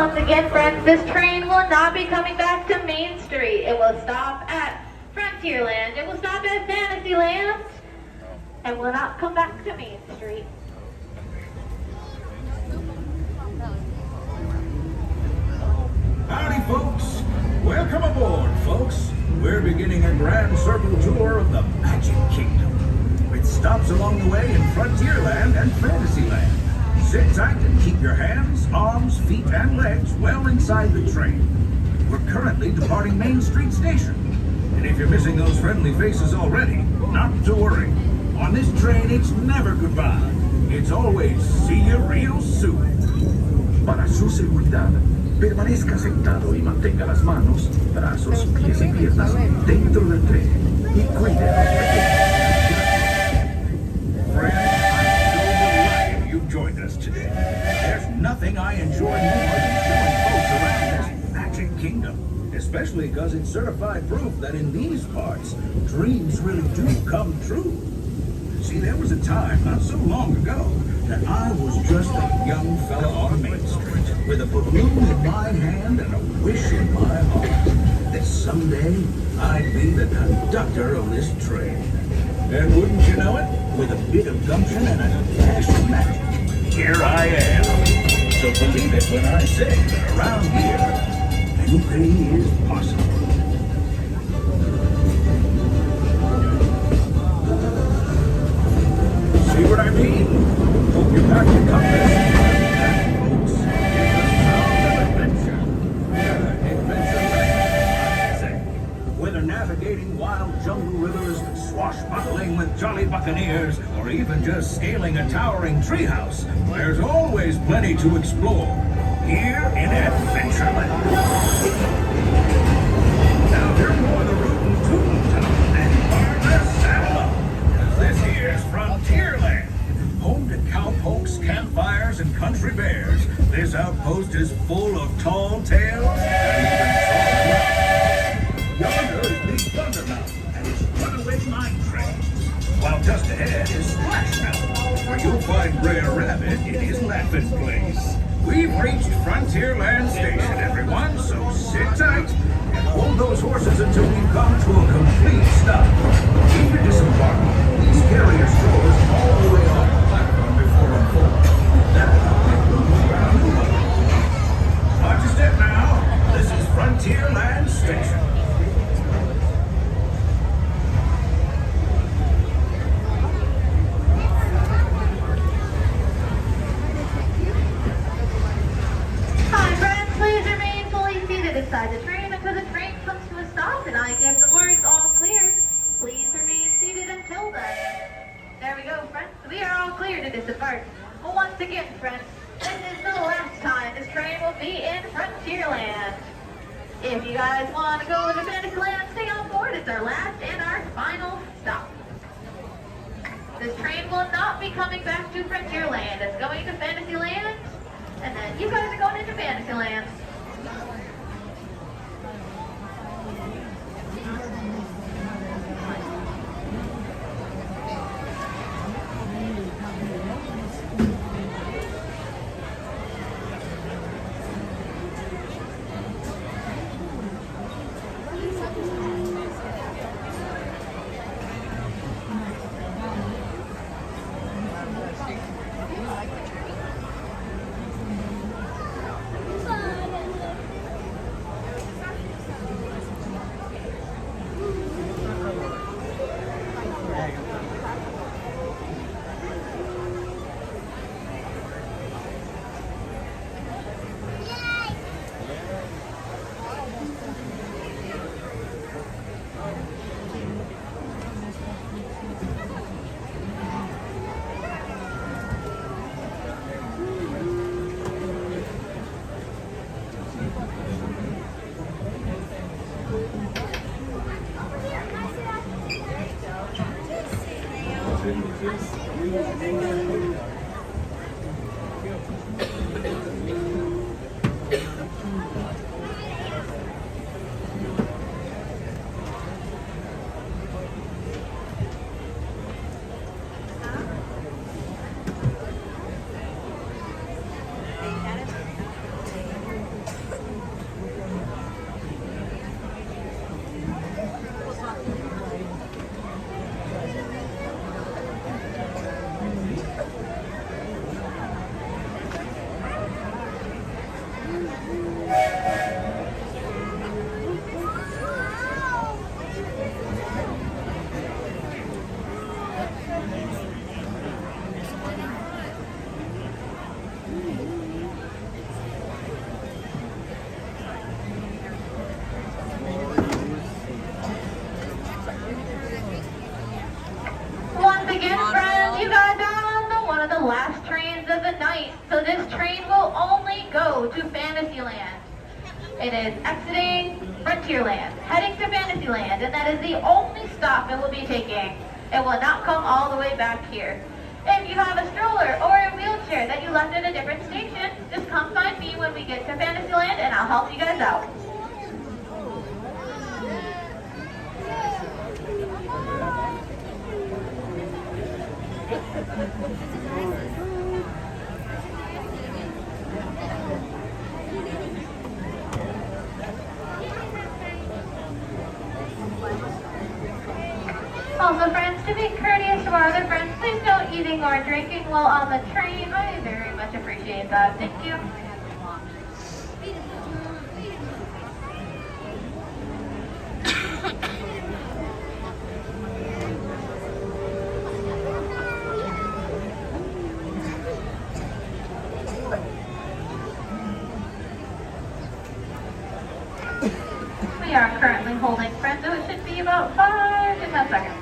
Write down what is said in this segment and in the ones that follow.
once again, friends, this train will not be coming back to Main Street. It will stop at Frontierland. It will stop at Fantasyland and will not come back to Main Street. Howdy, folks. Welcome aboard, folks. We're beginning a grand circle tour of the Magic Kingdom, with stops along the way in Frontierland and Fantasyland. Sit tight and keep your hands, arms, feet, and legs well inside the train. We're currently departing Main Street Station. And if you're missing those friendly faces already, not to worry. On this train, it's never goodbye. It's always see you real soon. Para su seguridad, permanezca sentado y mantenga las manos, brazos, pies y piernas dentro del tren y cuide a los pequeños. Friends, I'm so delighted you joined us today. There's nothing I enjoy more than showing folks around this Magic Kingdom, especially because it's certified proof that in these parts, dreams really do come true. See, there was a time not so long ago that I was just a young fella on Main Street with a balloon in my hand and a wish in my heart that someday I'd be the conductor of this train. And wouldn't you know it, with a bit of gumption and a dash of magic, here I am. So believe it when I say that around here, anything is possible. See what I mean? Hope you got your compass. That, folks, is the sound of adventure. Adventureland, I say. Whether navigating wild jungle rivers, swashbuckling with jolly buccaneers, or even just scaling a towering treehouse, there's always plenty to explore here in Adventureland. Now, you're more the rootin' tootin' town and far less saddle up, 'cause this here's Frontierland. Home to cowpokes, campfires, and country bears, this outpost is full of tall tales and even tall love. Yonder is Big Thunder Mountain and its runaway mine trains, while just ahead is Splash Mountain, where you'll find Brer Rabbit in his laughing place. We've reached Frontierland Station, everyone, so sit tight and hold those horses until we've come to a complete stop. Keep your disembarking. These carrier stores all the way off the platform before a fall. That'll make room for our new one. Watch your step now. This is Frontierland Station. Hi, friends, please remain fully seated inside the train until the train comes to a stop and I give the words all clear. Please remain seated until then. There we go, friends. We are all clear to disembark. Well, once again, friends, this is the last time this train will be in Frontierland. If you guys want to go to Fantasyland, stay on board. It's our last and our final stop. This train will not be coming back to Frontierland. It's going to Fantasyland, and then you guys are going into Fantasyland. trains of the night, so this train will only go to Fantasyland. It is exiting Frontierland, heading to Fantasyland, and that is the only stop it will be taking. It will not come all the way back here. If you have a stroller or a wheelchair that you left at a different station, just come find me when we get to Fantasyland and I'll help you guys out. Also, friends, to be courteous to our other friends, please no eating or drinking while on the train. I very much appreciate that. Thank you. We are currently holding, friends, so it should be about 5 to 10 seconds.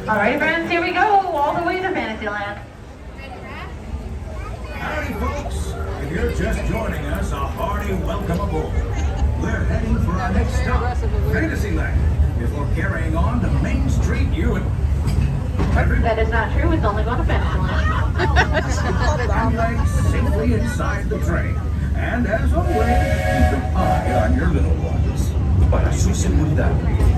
Alright, friends, here we go, all the way to Fantasyland. Howdy, folks. If you're just joining us, a hearty welcome aboard. We're heading for our next stop, Fantasyland, before carrying on to Main Street, That is not true, it's only going to Fantasyland. and legs safely inside the train. And as always, keep an eye on your little ones. Para su seguridad,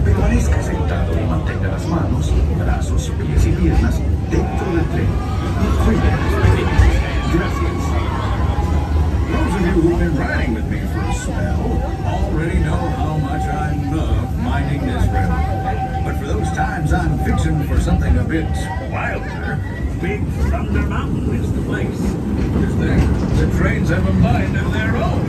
permanezca sentado y mantenga las manos, brazos, pies y piernas dentro del tren. Y cuide a los pequeños. Gracias. Those of you who've been riding with me for a spell already know how much I love minding this railroad. But for those times I'm fixing for something a bit wilder, Big Thunder Mountain is the place. Because there, the trains have a mind of their own.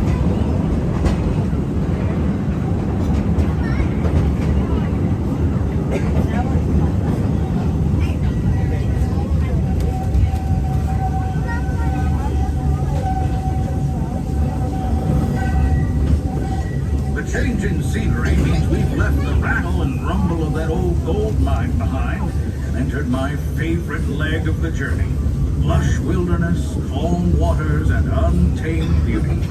The change in scenery means we've left the rattle and rumble of that old gold mine behind and entered my favorite leg of the journey. Lush wilderness, calm waters, and untamed beauty.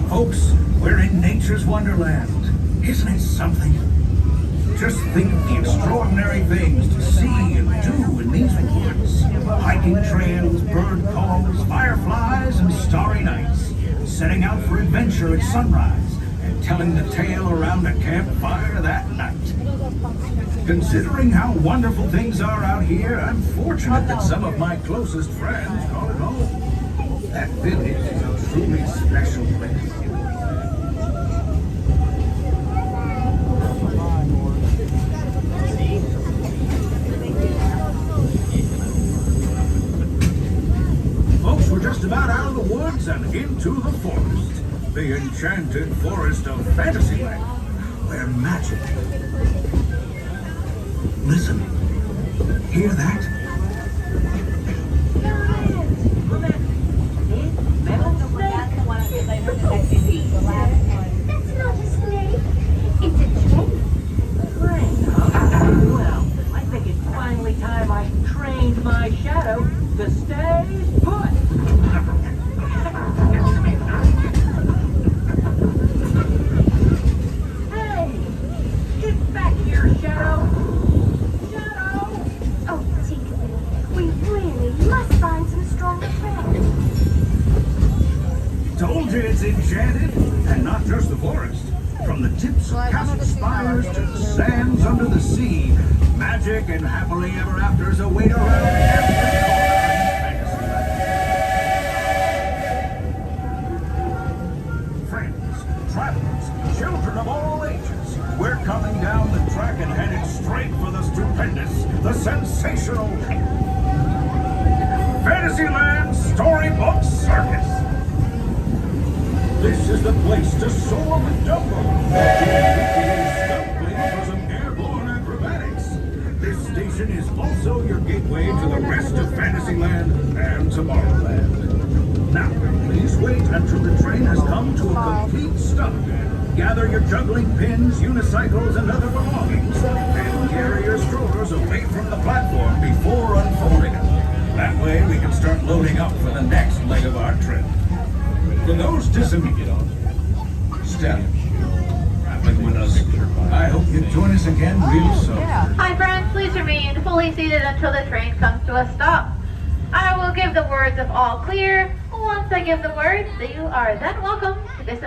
Folks, we're in nature's wonderland. Isn't it something? Just think the extraordinary things to see and do in these woods. Hiking trails, bird calls, fireflies, and starry nights. Setting out for adventure at sunrise and telling the tale around a campfire that night. Considering how wonderful things are out here, I'm fortunate that some of my closest friends call it home. That village is a truly special place. Folks, we're just about out of the woods and into the forest. The enchanted forest of Fantasyland, where magic. Listen, hear that? That's not a snake. It's a train. Train, huh? Well, I think it's finally time I trained my shadow to stay put. Hey! Get back here, Shadow! Shadow! Oh, Tinkerbell, we really must find some stronger trains. Told you it's enchanted, and not just the forest. From the tips of castle spires to the sands under the sea, magic and happily ever afters await around every corner in Fantasyland. Friends, travelers, children of all ages, we're coming down the track and headed straight for the stupendous, the sensational Fantasyland Storybook Circus. This is the place to soar with Dumbo. Scuttling for some airborne acrobatics. This station is also your gateway to the rest of Fantasyland and Tomorrowland. Now, please wait until the train has come to a complete stop. Gather your juggling pins, unicycles, and other belongings, and carry your strollers away from the platform before unfolding them. That way we can start loading up for the next leg of our trip. For those disinterested, Steph, traveling with us, I hope you join us again real soon. Hi friends, please remain fully seated until the train comes to a stop. I will give the words of all clear. Once I give the word, you are then welcome to this